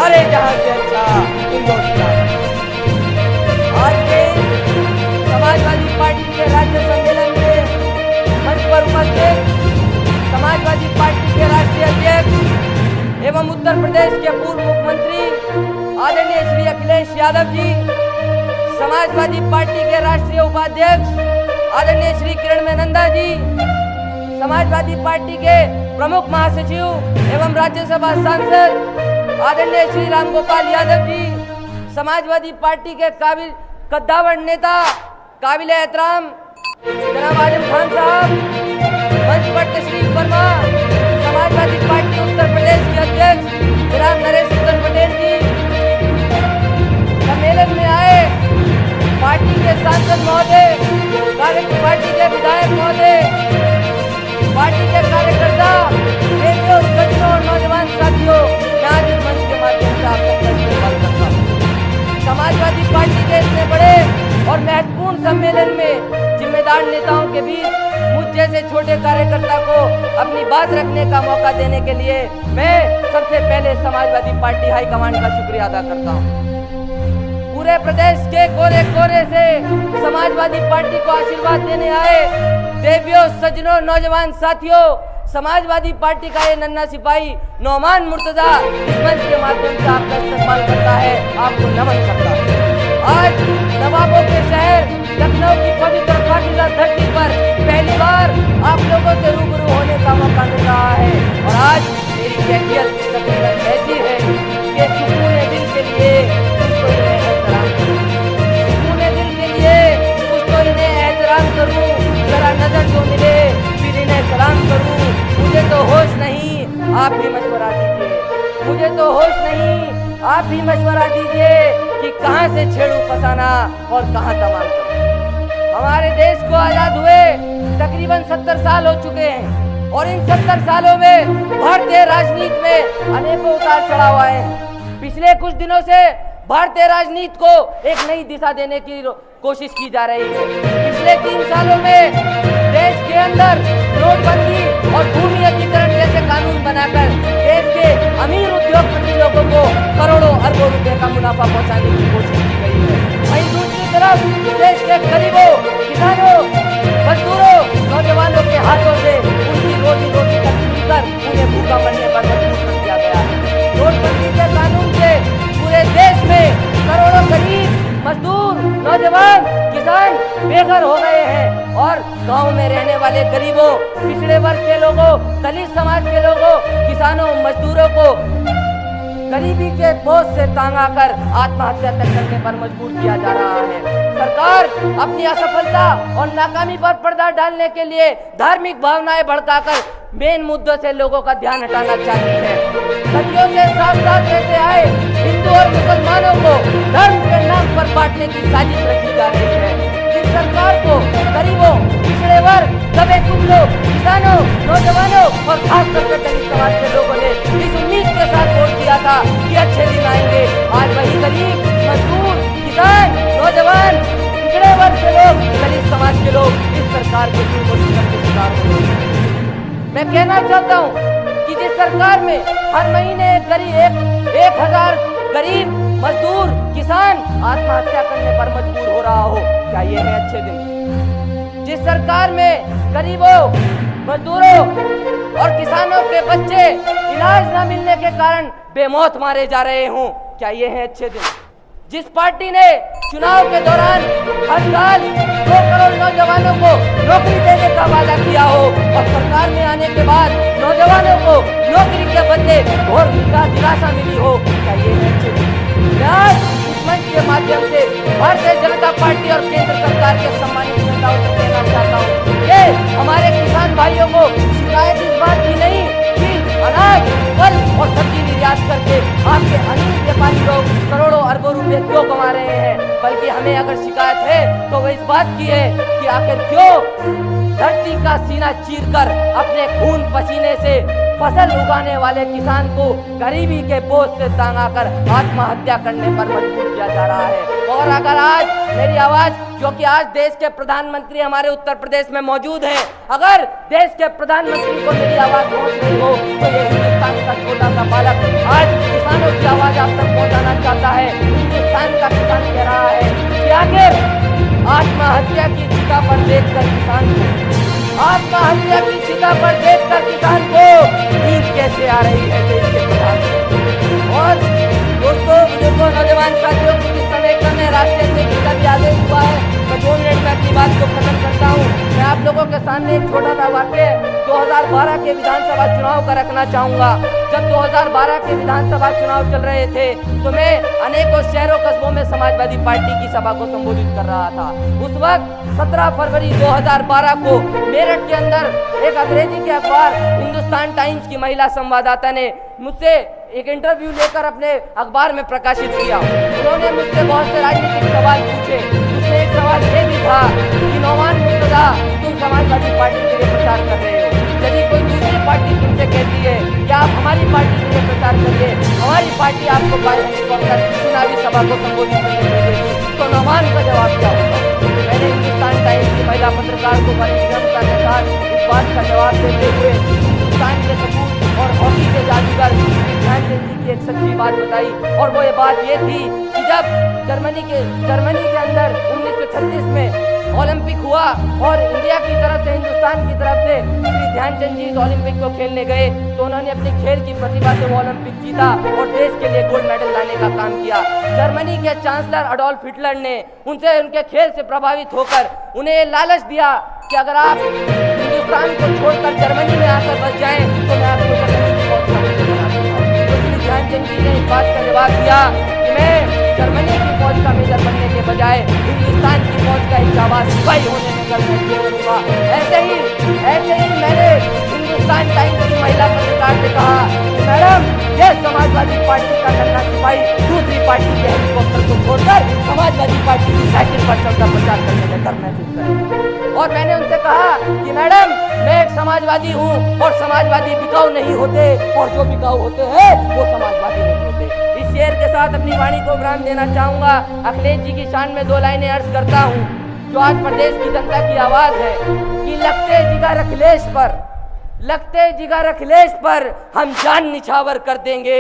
सारे जहां से अच्छा हिंदुस्तान। आज के समाजवादी पार्टी के राज्य सम्मेलन में मंच पर उपस्थित समाजवादी पार्टी के राष्ट्रीय अध्यक्ष एवं उत्तर प्रदेश के पूर्व मुख्यमंत्री आदरणीय श्री अखिलेश यादव जी, समाजवादी पार्टी के राष्ट्रीय उपाध्यक्ष आदरणीय श्री किरण मेनंदा जी, समाजवादी पार्टी के प्रमुख महासचिव एवं राज्यसभा सांसद आदरणीय श्री राम गोपाल यादव जी, समाजवादी पार्टी के काबिल कद्दावर नेता काबिल एहतराम जनाब आजम खान साहब, मंच पर तशरीफ फरमा समाजवादी पार्टी उत्तर प्रदेश के अध्यक्ष जनाब नरेश पटेल जी, सम्मेलन में आए पार्टी के सांसद महोदय, पार्टी के विधायक महोदय, पार्टी के कार्यकर्ता, बेटियों, सज्जनों और नौजवान साथियों, मैं आज इस मंच के माध्यम से आपका इस्तेमाल करता हूँ। समाजवादी पार्टी के इतने बड़े और महत्वपूर्ण सम्मेलन में जिम्मेदार नेताओं के बीच मुझ जैसे छोटे कार्यकर्ता को अपनी बात रखने का मौका देने के लिए मैं सबसे पहले समाजवादी पार्टी हाईकमांड का शुक्रिया अदा करता हूँ। पूरे प्रदेश के कोने कोने से समाजवादी पार्टी को आशीर्वाद देने आए देवियों, सज्जनों, नौजवान साथियों, समाजवादी पार्टी का ये नन्हा सिपाही नौमान मुर्तजा इस मंच के माध्यम से आपका इस्तेमाल करता है, आपको नमन करता है। आज नवाबों के शहर लखनऊ की पवित्र पाकिज़ा धरती पर पहली बार आप लोगों से रूबरू होने का मौका मिल रहा है और आज मेरी कैफियत तकरीबन ऐसी है कि सुकून दिल के लिए कुछ तो इन्हें एहतराम करूं, सुकून दिल के लिए कुछ तो इन्हें एहतराम करूं, जरा नजर जो मिले फिर इन्हें सलाम करूं। मुझे तो होश नहीं, आप भी मशवरा दीजिए, मुझे तो होश नहीं, आप भी मशवरा दीजिए कि कहां से छेड़ू फसाना और कहां तमाम करूं। हमारे देश को आजाद हुए तकरीबन 70 साल हो चुके हैं और इन 70 सालों में भारतीय राजनीति में अनेकों उतार चढ़ाव आए हैं। पिछले कुछ दिनों से भारतीय राजनीति को एक नई दिशा देने की कोशिश की जा रही है। पिछले 3 सालों में देश के अंदर नोटबंदी और भूमि अधिग्रहण जैसे कानून बनाकर देश के अमीर उद्योगपति लोगों को करोड़ों अरबों रुपए का मुनाफा पहुंचाने की कोशिश की गई है। वहीं दूसरी तरफ देश के गरीबों, किसानों, मजदूरों, नौजवानों के हाथों से उनकी रोजी रोटी का छीन कर उन्हें भूखा मरने पर मजबूर कर दिया गया है। नोटबंदी के कानून से पूरे देश में करोड़ों गरीब, मजदूर, नौजवान, किसान बेघर हो गए हैं और गांव में रहने वाले गरीबों, पिछड़े वर्ग के लोगों, दलित समाज के लोगों, किसानों, मजदूरों को गरीबी के बोझ से तांगा कर आत्महत्या तक करने पर मजबूर किया जा रहा है। सरकार अपनी असफलता और नाकामी पर पर्दा डालने के लिए धार्मिक भावनाएं भड़काकर मेन मुद्दों से लोगों का ध्यान हटाना चाहती है। सदियों से साथ साथ रहते आए हिंदू और मुसलमानों को धर्म के नाम पर बांटने की साजिश रची जा रही है। जिस सरकार को गरीबों, पिछड़े वर्ग, दबे कुचलों, किसानों, नौजवानों और खास करके दलित समाज के लोगों ने इस उम्मीद के साथ वोट दिया था कि अच्छे दिन आएंगे, आज वही गरीब, मजदूर, किसान, नौजवान, पिछड़े वर्ग के लोग, दलित समाज के लोग इस सरकार के दुर्गति के शिकार हो रहे हैं। मैं कहना चाहता हूँ कि जिस सरकार में हर महीने करीब 1000 गरीब, मजदूर, किसान आत्महत्या करने पर मजबूर हो रहा हो, क्या ये है अच्छे दिन? जिस सरकार में गरीबों, मजदूरों और किसानों के बच्चे इलाज न मिलने के कारण बेमौत मारे जा रहे हों, क्या ये है अच्छे दिन? जिस पार्टी ने चुनाव के दौरान हर साल 2 करोड़ नौजवानों को नौकरी देने का वादा किया हो और सरकार में आने के बाद नौजवानों को नौकरी के बदले घोर निराशा मिली हो, क्या ये है अच्छे दिन? आज इस मंच के माध्यम से भारतीय जनता पार्टी और केंद्र सरकार के सम्मानित नेताओं से कहना चाहता हूँ कि हमारे किसान भाइयों को शिकायत इस बात की नहीं कि अनाज, फल और सब्जी निर्यात करके आपके अमीर व्यापारी लोग करोड़ों अरबों रुपए क्यों कमा रहे हैं, बल्कि हमें अगर शिकायत है तो वो इस बात की है कि आखिर क्यों धरती का सीना चीरकर अपने खून पसीने से फसल उगाने वाले किसान को गरीबी के बोझ से तांगा कर आत्महत्या करने पर मजबूर किया जा रहा है। और अगर आज मेरी आवाज, क्योंकि आज देश के प्रधानमंत्री हमारे उत्तर प्रदेश में मौजूद हैं, अगर देश के प्रधानमंत्री को मेरी आवाज पहुंच रही हो तो ये हिंदुस्तान का छोटा सा बालक आज किसानों की आवाज आप आत्महत्या की चिता पर देखकर किसान को, आत्महत्या की चिता पर देखकर किसान को नींद कैसे आ रही है देश के प्रधान को। और दोस्तों, बुजुर्गों, नौजवान साथियों, इस समय कम है, राष्ट्रीय अध्यक्ष का भी आदेश हुआ है। मैं 2 मिनट में अपनी बात को खत्म करता हूँ। मैं आप लोगों के सामने एक छोटा सा वाक्य 2012 के विधानसभा चुनाव का रखना चाहूँगा। जब 2012 के विधानसभा चुनाव चल रहे थे तो मैं अनेकों शहरों कस्बों में समाजवादी पार्टी की सभा को संबोधित कर रहा था। उस वक्त 17 फरवरी 2012 को मेरठ के अंदर एक अंग्रेजी के अखबार हिंदुस्तान टाइम्स की महिला संवाददाता ने मुझसे एक इंटरव्यू लेकर अपने अखबार में प्रकाशित किया। उन्होंने मुझसे बहुत से राजनीतिक सवाल पूछे। उसमें एक सवाल ये भी था कि नौमान मुर्तजा, तुम समाजवादी पार्टी के लिए प्रचार कर रहे हो, यदि कोई दूसरी पार्टी तुमसे कहती है कि आप हमारी पार्टी के लिए प्रचार करिए, हमारी पार्टी आपको चुनावी सभा को संबोधित करने देगी, तो नौमान का जवाब क्या होगा? मैंने हिंदुस्तान टाइम्स की महिला पत्रकार को बड़ी विनम्रता के साथ इस बात का जवाब देते हुए हिंदुस्तान के सपूत और हॉकी के जादूगर ध्यानचंद जी की एक सच्ची बात बताई। और वो ये बात ये थी कि जब जर्मनी के अंदर 1936 में ओलंपिक हुआ और इंडिया की तरफ से, हिंदुस्तान की तरफ से श्री ध्यानचंद जी ओलंपिक को खेलने गए तो उन्होंने अपनी खेल की प्रतिभा से वो ओलंपिक जीता और देश के लिए गोल्ड मेडल लाने का काम किया। जर्मनी के चांसलर अडोल्फ हिटलर ने उनसे, उनके खेल से प्रभावित होकर उन्हें लालच दिया कि अगर आप हिंदुस्तान को छोड़कर जर्मनी में आकर बस जाएं तो मैं आपको जर्मनी की फौज का मेजर बना दूंगा। तो श्री ध्यानचंद जी ने इस बात का जवाब दिया कि मैं जर्मनी की फौज का मेजर बनने के बजाय हिंदुस्तान की फौज का एक जाबाज सिपाही होने में करूँगा। ऐसे ही मैंने हिंदुस्तान टाइम्स की महिला पत्रकार से कहा कि मैडम, यह समाजवादी पार्टी का नन्हा सिपाही दूसरी पार्टी के हेलीकॉप्टर को छोड़कर समाजवादी पार्टी की साइकिल पर चढ़कर प्रचार करने में डर महसूस करें। और मैंने उनसे कहा कि मैडम, मैं एक समाजवादी हूँ और समाजवादी बिकाऊ नहीं होते, और जो बिकाऊ होते हैं वो समाजवादी नहीं होते। इस शेर के साथ अपनी वाणी को विराम देना चाहूँगा। अखिलेश जी की शान में 2 लाइनें अर्ज करता हूँ जो आज प्रदेश की जनता की आवाज़ है कि लगते जिगर अखिलेश पर हम जान निछावर कर देंगे।